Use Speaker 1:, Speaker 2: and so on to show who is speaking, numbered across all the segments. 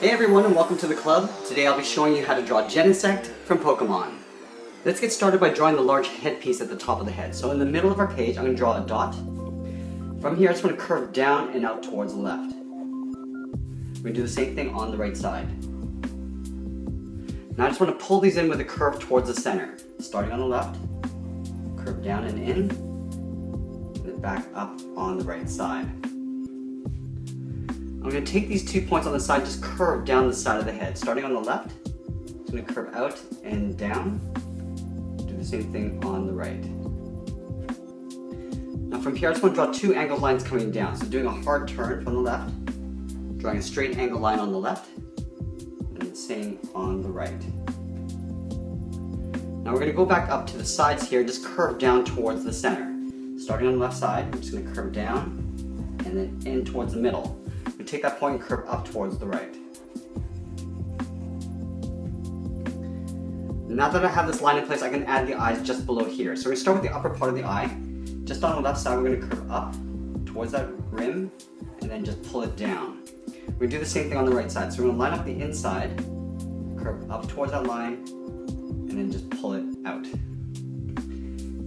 Speaker 1: Hey everyone, and welcome to the club. Today I'll be showing you how to draw Genesect from Pokemon. Let's get started by drawing the large headpiece at the top of the head. So in the middle of our page, I'm going to draw a dot. From here, I just want to curve down and out towards the left. We're going to do the same thing on the right side. Now I just want to pull these in with a curve towards the center. Starting on the left, curve down and in, and then back up on the right side. I'm going to take these 2 points on the side, just curve down the side of the head. Starting on the left, I'm going to curve out and down. Do the same thing on the right. Now from here, I just want to draw 2 angled lines coming down. So doing a hard turn from the left, drawing a straight angled line on the left, and the same on the right. Now we're going to go back up to the sides here, just curve down towards the center. Starting on the left side, I'm just going to curve down and then in towards the middle. We take that point and curve up towards the right. Now that I have this line in place, I can add the eyes just below here. So we're going to start with the upper part of the eye. Just on the left side, we're going to curve up towards that rim and then just pull it down. We do the same thing on the right side. So we're going to line up the inside, curve up towards that line, and then just pull it out.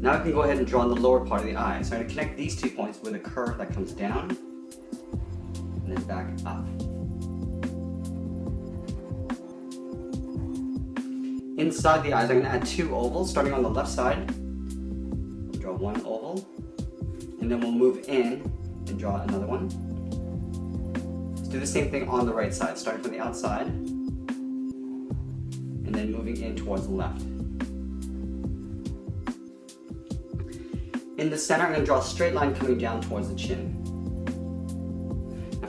Speaker 1: Now I can go ahead and draw on the lower part of the eye. So I'm going to connect these 2 points with a curve that comes down and then back up. Inside the eyes, I'm going to add 2 ovals. Starting on the left side, we'll draw 1 oval, and then we'll move in and draw another one. Let's do the same thing on the right side, starting from the outside, and then moving in towards the left. In the center, I'm going to draw a straight line coming down towards the chin.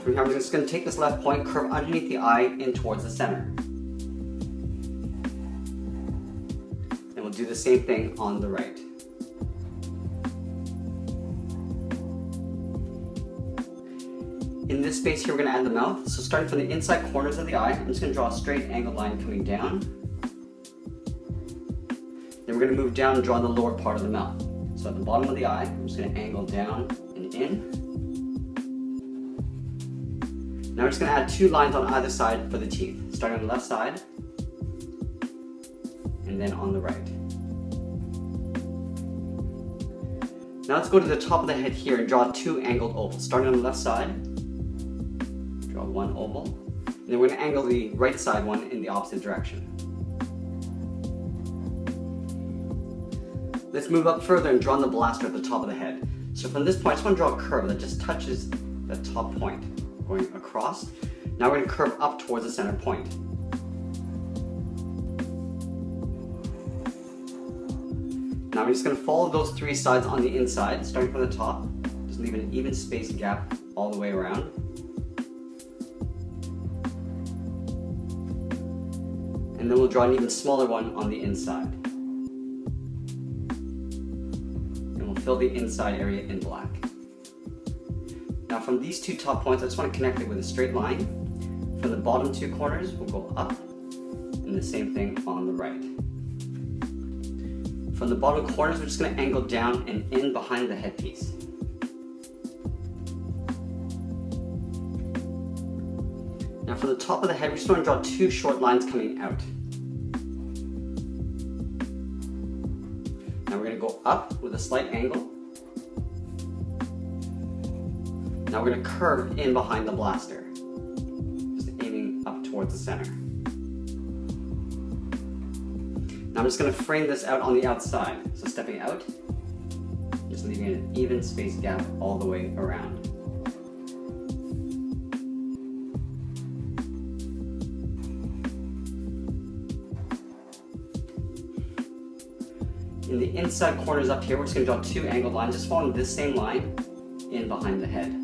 Speaker 1: From here, I'm just going to take this left point, curve underneath the eye in towards the center. And we'll do the same thing on the right. In this space here, we're going to add the mouth. So starting from the inside corners of the eye, I'm just going to draw a straight angled line coming down. Then we're going to move down and draw the lower part of the mouth. So at the bottom of the eye, I'm just going to angle down and in. Now we're just going to add 2 lines on either side for the teeth, starting on the left side and then on the right. Now let's go to the top of the head here and draw 2 angled ovals. Starting on the left side, draw 1 oval, and then we're going to angle the right side one in the opposite direction. Let's move up further and draw on the blaster at the top of the head. So from this point, I just want to draw a curve that just touches the top point, going across. Now we're going to curve up towards the center point. Now we're just going to follow those 3 sides on the inside, starting from the top. Just leave an even spaced gap all the way around. And then we'll draw an even smaller one on the inside. And we'll fill the inside area in black. Now from these 2 top points, I just want to connect it with a straight line. From the bottom 2 corners, we'll go up, and the same thing on the right. From the bottom corners, we're just going to angle down and in behind the headpiece. Now from the top of the head, we just want to draw 2 short lines coming out. Now we're going to go up with a slight angle. Now we're going to curve in behind the blaster, just aiming up towards the center. Now I'm just going to frame this out on the outside. So stepping out, just leaving an even spaced gap all the way around. In the inside corners up here, we're just going to draw 2 angled lines, just following this same line in behind the head.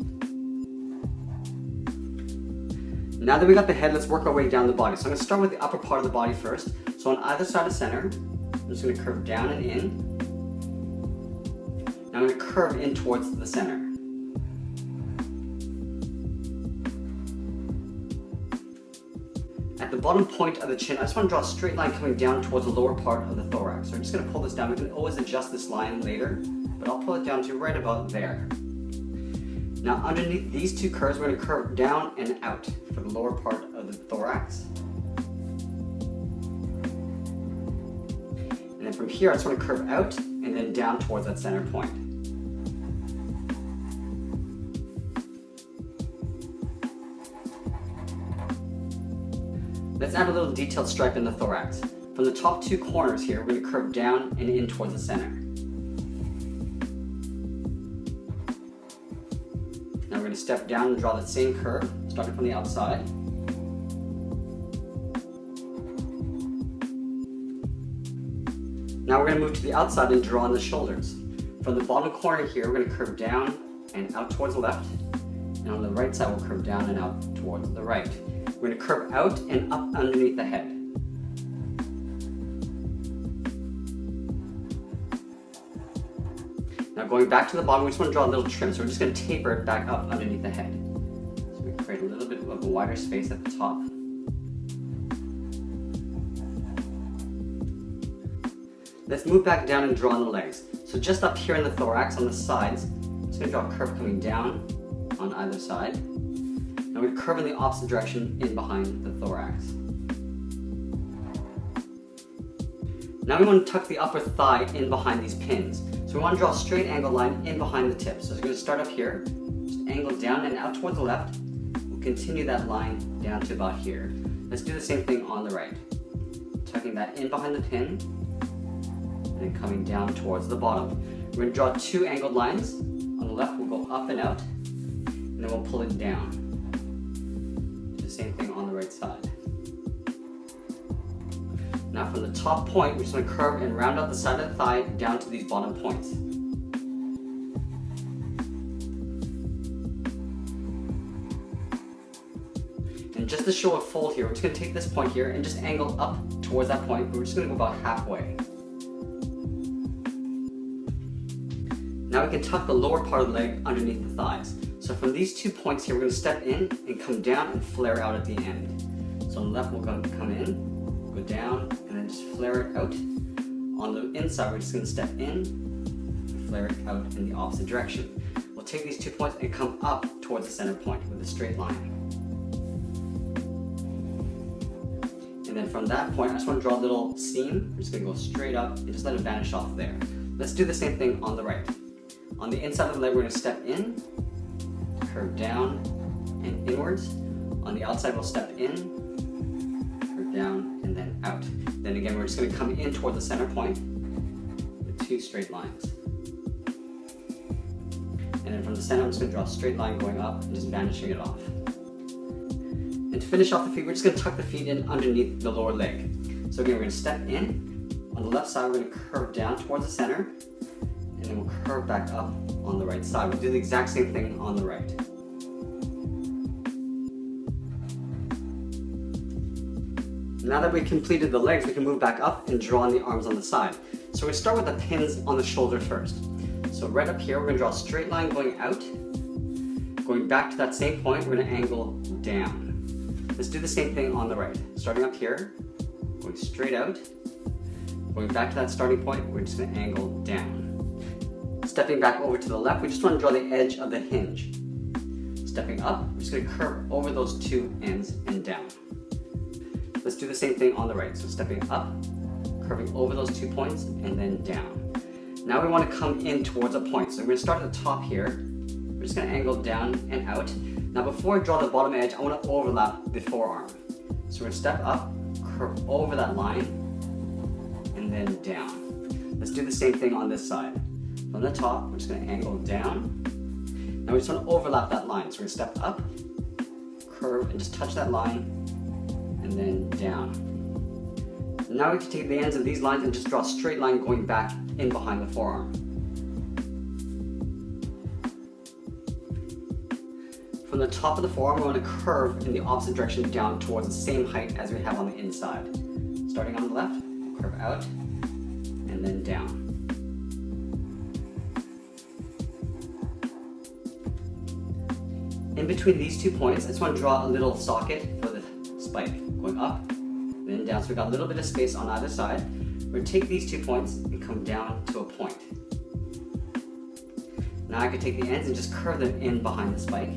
Speaker 1: Now that we got the head, let's work our way down the body. So I'm going to start with the upper part of the body first. So on either side of center, I'm just going to curve down and in. Now I'm going to curve in towards the center. At the bottom point of the chin, I just want to draw a straight line coming down towards the lower part of the thorax. So I'm just going to pull this down. We can always adjust this line later, but I'll pull it down to right about there. Now underneath these 2 curves, we're going to curve down and out for the lower part of the thorax. And then from here, I just want to curve out and then down towards that center point. Let's add a little detailed stripe in the thorax. From the top two corners here, we're going to curve down and in towards the center. Now we're going to step down and draw that same curve, starting from the outside. Now we're going to move to the outside and draw on the shoulders. From the bottom corner here, we're going to curve down and out towards the left. And on the right side, we'll curve down and out towards the right. We're going to curve out and up underneath the head. Now going back to the bottom, we just want to draw a little trim. So we're just going to taper it back up underneath the head. So we create a little bit of a wider space at the top. Let's move back down and draw on the legs. So just up here in the thorax on the sides, I'm just going to draw a curve coming down on either side. Now we're going to curve in the opposite direction in behind the thorax. Now we want to tuck the upper thigh in behind these pins. So we want to draw a straight angled line in behind the tips. So we're going to start up here, just angle down and out towards the left. We'll continue that line down to about here. Let's do the same thing on the right. Tucking that in behind the pin and then coming down towards the bottom. We're going to draw two angled lines. On the left we'll go up and out, and then we'll pull it down. Do the same thing on the right side. Now from the top point, we're just going to curve and round out the side of the thigh down to these bottom points. And just to show a fold here, we're just going to take this point here and just angle up towards that point. We're just going to go about halfway. Now we can tuck the lower part of the leg underneath the thighs. So from these 2 points here, we're going to step in and come down and flare out at the end. So on the left, we'll come in, go down, and then just flare it out. On the inside, we're just going to step in and flare it out in the opposite direction. We'll take these 2 points and come up towards the center point with a straight line. And then from that point, I just want to draw a little seam. We're just going to go straight up and just let it vanish off there. Let's do the same thing on the right. On the inside of the leg, we're going to step in, curve down and inwards. On the outside, we'll step in, curve down, and then out. Then again, we're just going to come in toward the center point with 2 straight lines. And then from the center, I'm just going to draw a straight line going up and just vanishing it off. And to finish off the feet, we're just going to tuck the feet in underneath the lower leg. So again, we're going to step in. On the left side, we're going to curve down towards the center, and then we'll curve back up on the right side. We'll do the exact same thing on the right. Now that we've completed the legs, we can move back up and draw on the arms on the side. So we're going to start with the pins on the shoulder first. So right up here, we're going to draw a straight line going out. Going back to that same point, we're going to angle down. Let's do the same thing on the right. Starting up here, going straight out. Going back to that starting point, we're just going to angle down. Stepping back over to the left, we just want to draw the edge of the hinge. Stepping up, we're just going to curve over those 2 ends and down. Let's do the same thing on the right. So stepping up, curving over those 2 points, and then down. Now we want to come in towards a point. So we're going to start at the top here. We're just going to angle down and out. Now before I draw the bottom edge, I want to overlap the forearm. So we're going to step up, curve over that line, and then down. Let's do the same thing on this side. From the top, we're just going to angle down. Now we just want to overlap that line. So we're going to step up, curve, and just touch that line, and then down. Now we can take the ends of these lines and just draw a straight line going back in behind the forearm. From the top of the forearm, we want to curve in the opposite direction down towards the same height as we have on the inside. Starting on the left, curve out, and then down. In between these 2 points, I just want to draw a little socket for the spike, going up, then down. So we've got a little bit of space on either side. We're going to take these 2 points and come down to a point. Now I can take the ends and just curve them in behind the spike.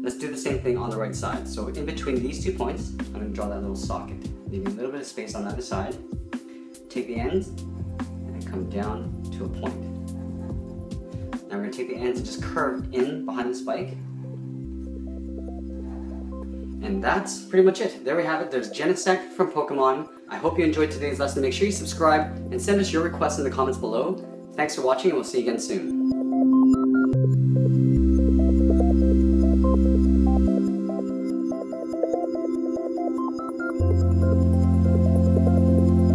Speaker 1: Let's do the same thing on the right side. So in between these 2 points, I'm going to draw that little socket, leaving a little bit of space on either side. Take the ends and come down to a point. Now we're going to take the ends and just curve in behind the spike. And that's pretty much it. There we have it. There's Genesect from Pokemon. I hope you enjoyed today's lesson. Make sure you subscribe and send us your requests in the comments below. Thanks for watching, and we'll see you again soon.